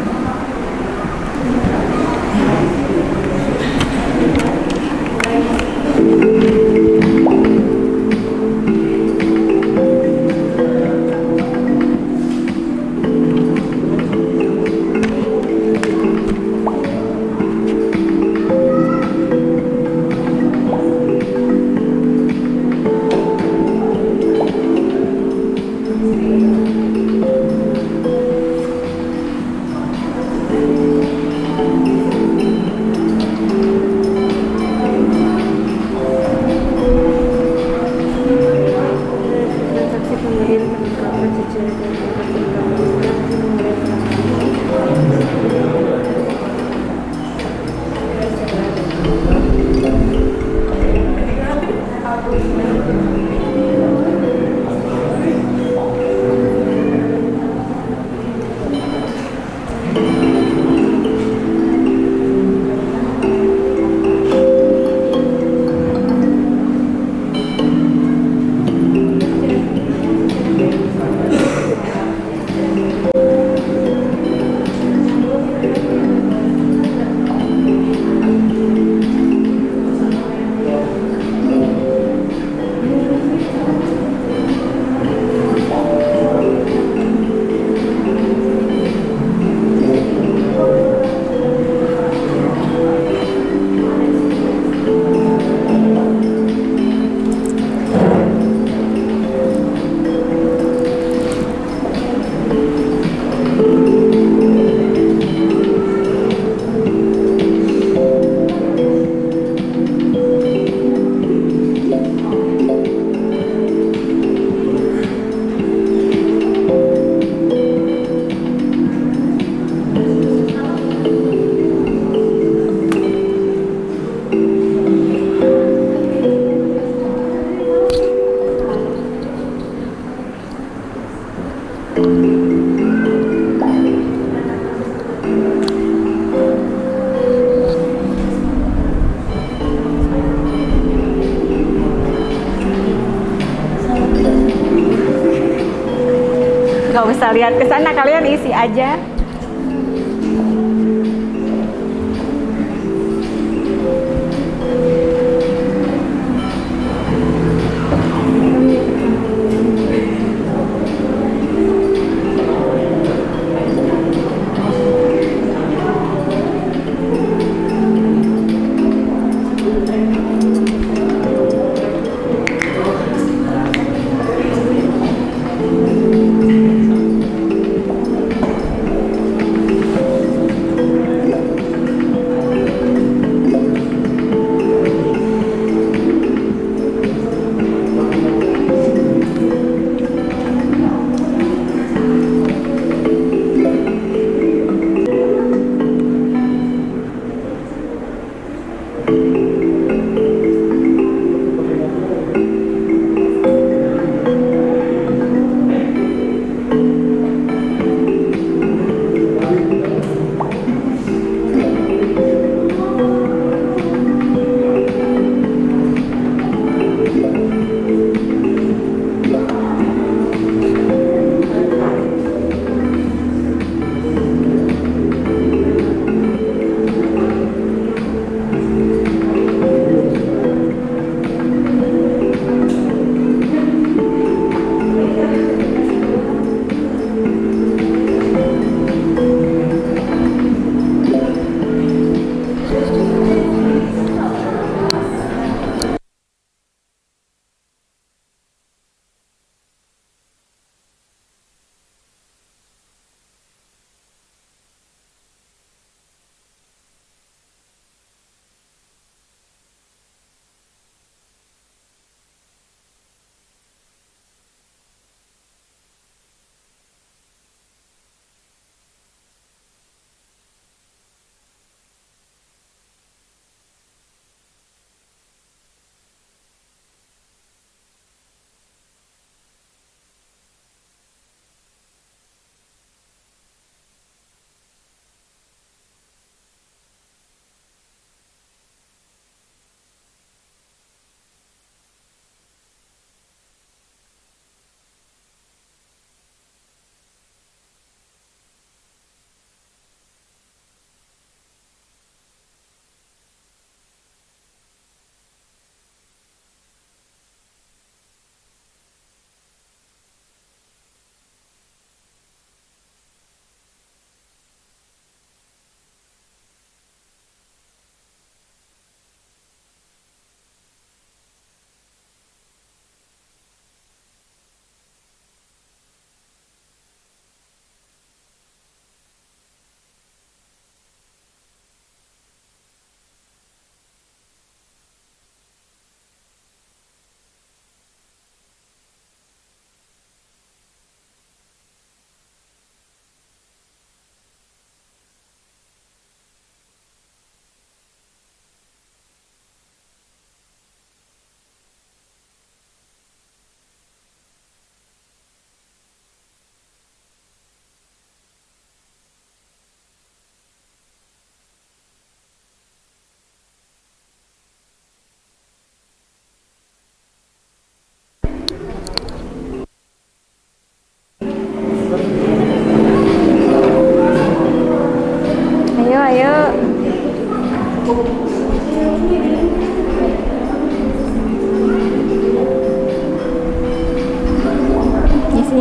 Gak usah lihat ke sana, kalian isi aja.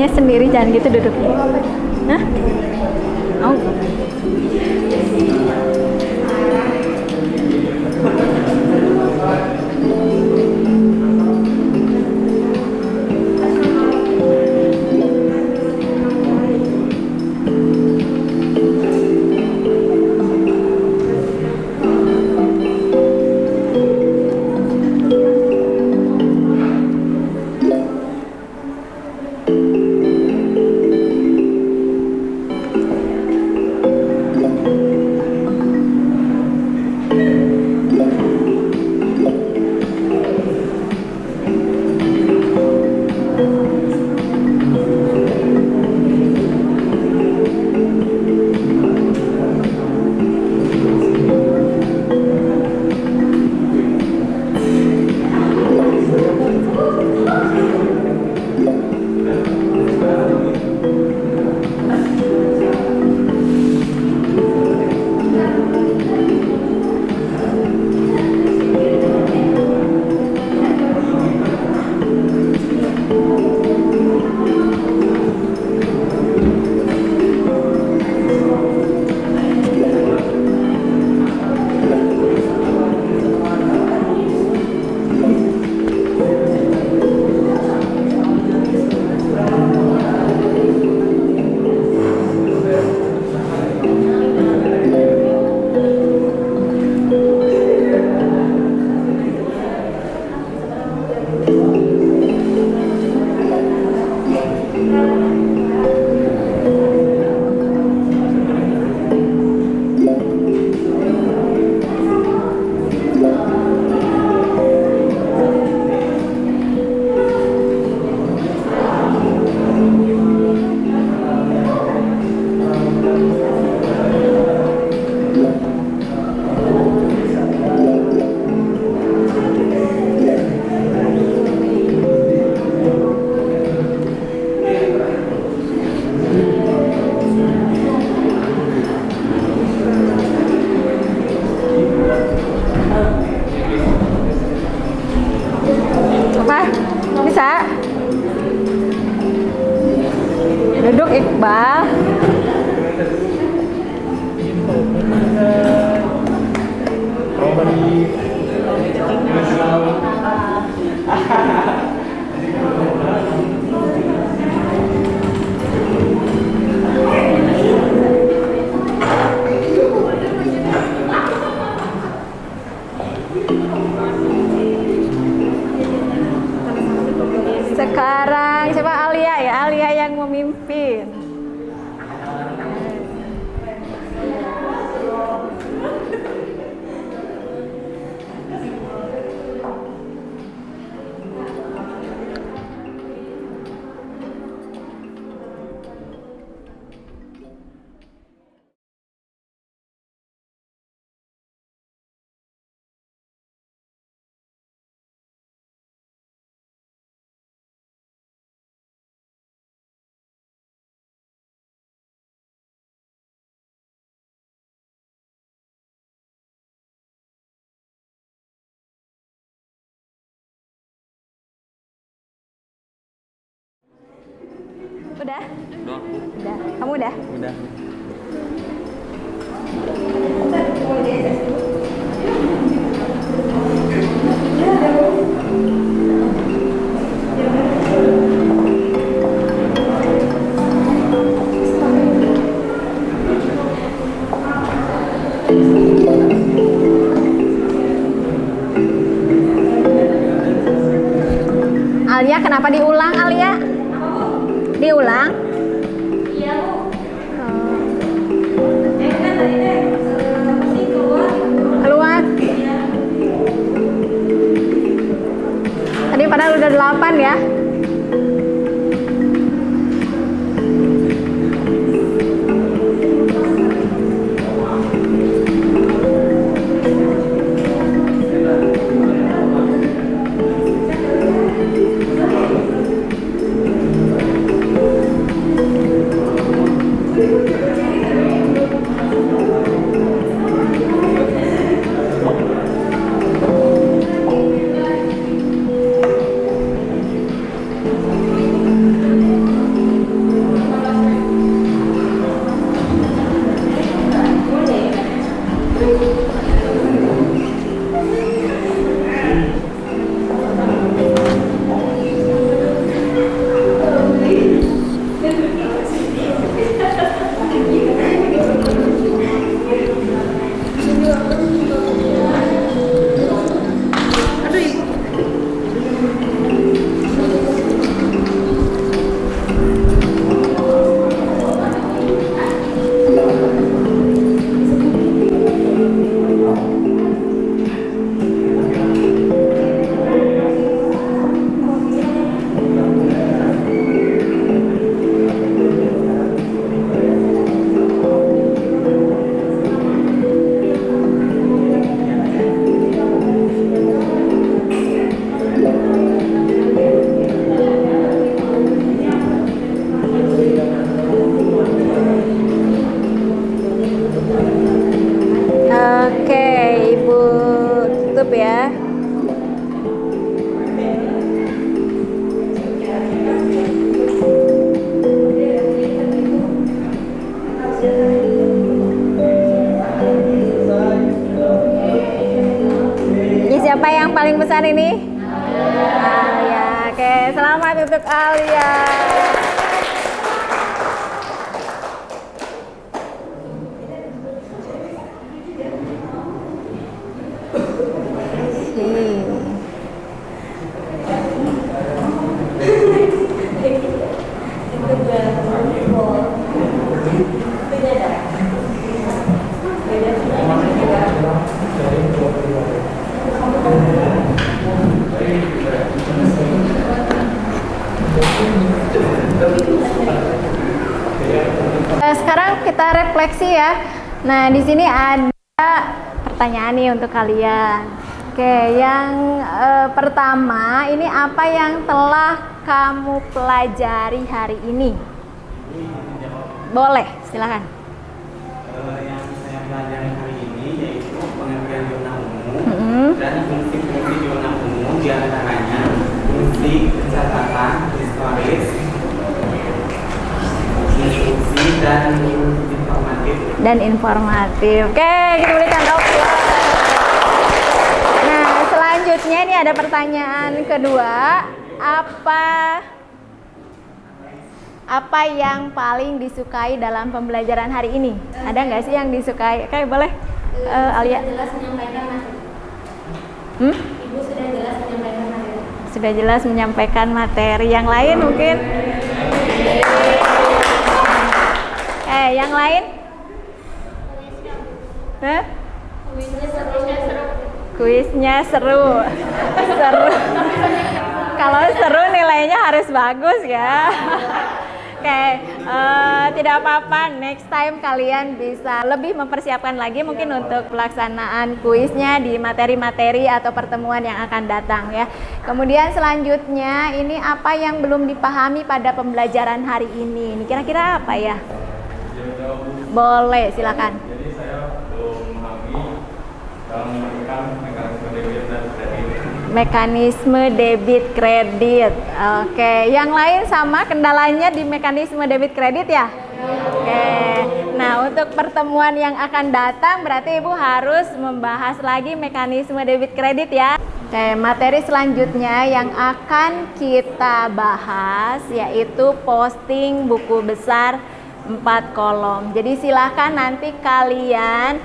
duduknya sendiri, jangan gitu duduknya. Hah? Oh. Duduk Iqbal. Sekarang siapa? Alia ya, Alia yang memimpin. Udah? Udah. Kamu udah? Udah. Alia, kenapa diulang Alia? Diulang? Iya, Bu. Keluar? Tadi padahal udah 8 ya. selamat untuk Alia. Sekarang kita refleksi ya. Nah, di sini ada pertanyaan nih untuk kalian. Oke, yang pertama, ini apa yang telah kamu pelajari hari ini? Boleh, silakan. Yang saya pelajari hari ini yaitu pengertian zona umum dan fungsi-fungsi zona umum, diantaranya fungsi pencatatan historis, instruksi dan informatif. Oke, kita berikan applause. Nah, selanjutnya ini ada pertanyaan kedua. Apa yang paling disukai dalam pembelajaran hari ini? Ada nggak sih yang disukai? Oke, boleh. Alia. Jelas menyampaikan materi. Ibu sudah jelas menyampaikan materi. Sudah jelas menyampaikan materi. Yang lain mungkin? Yang lain? Kuisnya seru. Seru. Kalau seru nilainya harus bagus ya. Oke, tidak apa-apa. Next time kalian bisa lebih mempersiapkan lagi mungkin untuk pelaksanaan kuisnya di materi-materi atau pertemuan yang akan datang ya. Kemudian selanjutnya ini apa yang belum dipahami pada pembelajaran hari ini? Ini kira-kira apa ya? Boleh, silakan. Jadi saya belum memahami dalam memberikan mekanisme debit dan kredit. Mekanisme debit kredit. Oke, yang lain sama kendalanya di mekanisme debit kredit ya? Oke. Nah, untuk pertemuan yang akan datang berarti Ibu harus membahas lagi mekanisme debit kredit ya. Oke, materi selanjutnya yang akan kita bahas yaitu posting buku besar 4 kolom. Jadi silahkan nanti kalian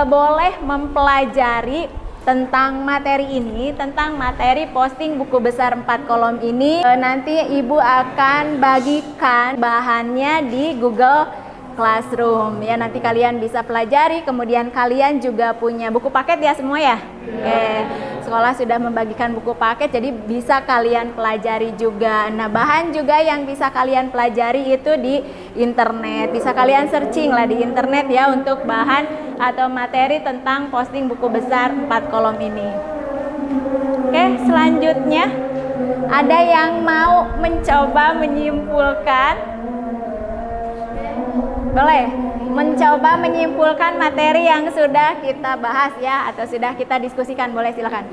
boleh mempelajari tentang materi ini, tentang materi posting buku besar 4 kolom ini. Nanti Ibu akan bagikan bahannya di Google Classroom ya. Nanti kalian bisa pelajari, kemudian kalian juga punya buku paket ya semua ya. Oke, sekolah sudah membagikan buku paket, jadi bisa kalian pelajari juga. Nah, bahan juga yang bisa kalian pelajari itu di internet. Bisa kalian searching lah di internet ya untuk bahan atau materi tentang posting buku besar 4 kolom ini. Oke, selanjutnya ada yang mau mencoba menyimpulkan? Boleh mencoba menyimpulkan materi yang sudah kita bahas ya atau sudah kita diskusikan, boleh silakan.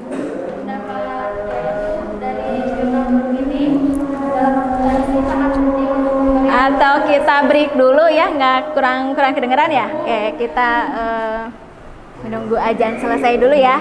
Dari jurnal ini dalam kondisi sangat penting. Atau kita break dulu ya, nggak kurang kedengeran ya. Oke, kita menunggu azan selesai dulu ya.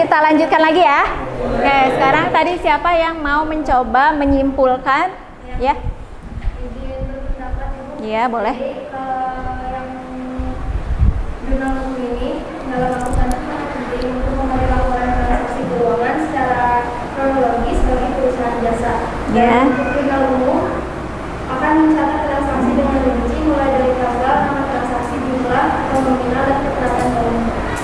kita lanjutkan lagi ya. Oke, sekarang tadi siapa yang mau mencoba menyimpulkan? Ya. Izin berpendapat Ibu. Iya, boleh. Jadi yang jurnal umum ini dalam melakukan penting untuk memberi laporan transaksi keuangan secara kronologis bagi perusahaan jasa. Ya. Dan untuk jurnal umum akan mencatat transaksi dengan rinci mulai dari tanggal, nama transaksi, jumlah atau nominal dan keterangan bank.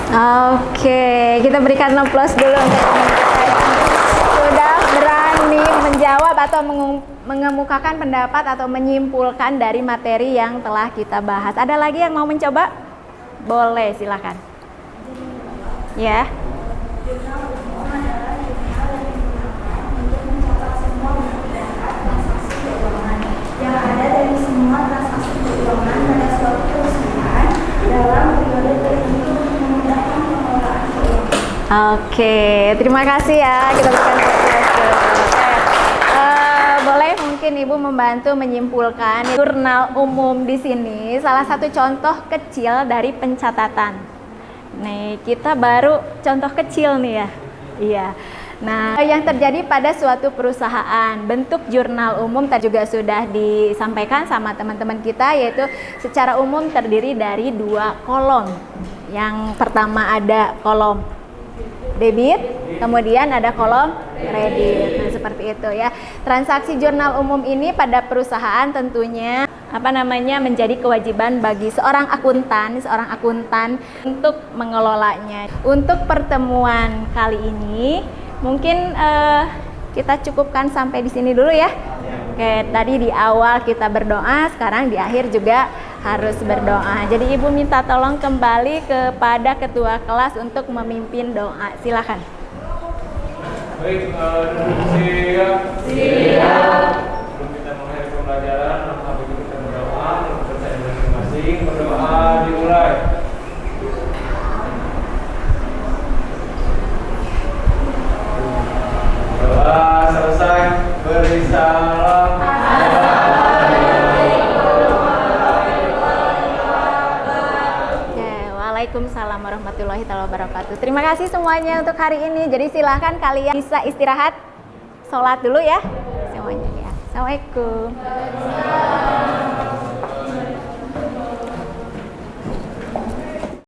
Oke, kita berikan aplaus dulu untuk teman kita yang sudah berani menjawab atau mengemukakan pendapat atau menyimpulkan dari materi yang telah kita bahas. Ada lagi yang mau mencoba? Boleh, silakan. Ya. Jurnal umum adalah jurnal yang digunakan untuk mencatat semua bentuk data transaksi keuangan yang ada dari semua transaksi keuangan pada suatu perusahaan dalam periode tertentu untuk memudahkan pengelolaan keuangan. Oke, terima kasih ya. Kita berikan aplaus dulu. Boleh mungkin Ibu membantu menyimpulkan jurnal umum di sini salah satu contoh kecil dari pencatatan. Nih, kita baru contoh kecil nih ya. Iya. Nah, yang terjadi pada suatu perusahaan, bentuk jurnal umum tadi juga sudah disampaikan sama teman-teman kita, yaitu secara umum terdiri dari 2 kolom. Yang pertama ada kolom debit, kemudian ada kolom kredit. Nah, seperti itu ya. Transaksi jurnal umum ini pada perusahaan tentunya menjadi kewajiban bagi seorang akuntan untuk mengelolanya. Untuk pertemuan kali ini mungkin kita cukupkan sampai di sini dulu ya. Oke, tadi di awal kita berdoa, sekarang di akhir juga harus berdoa. Jadi Ibu minta tolong kembali kepada ketua kelas untuk memimpin doa. Silakan. Baik, siap. Siap. Sebelum kita mengakhiri pembelajaran, maka kita berdoa untuk percaya masing-masing. Berdoa dimulai. Doa selesai. Beri salam. Waalaikumsalam warahmatullahi wabarakatuh. Terima kasih semuanya untuk hari ini. Jadi silahkan kalian bisa istirahat, sholat dulu ya semuanya ya. Assalamualaikum.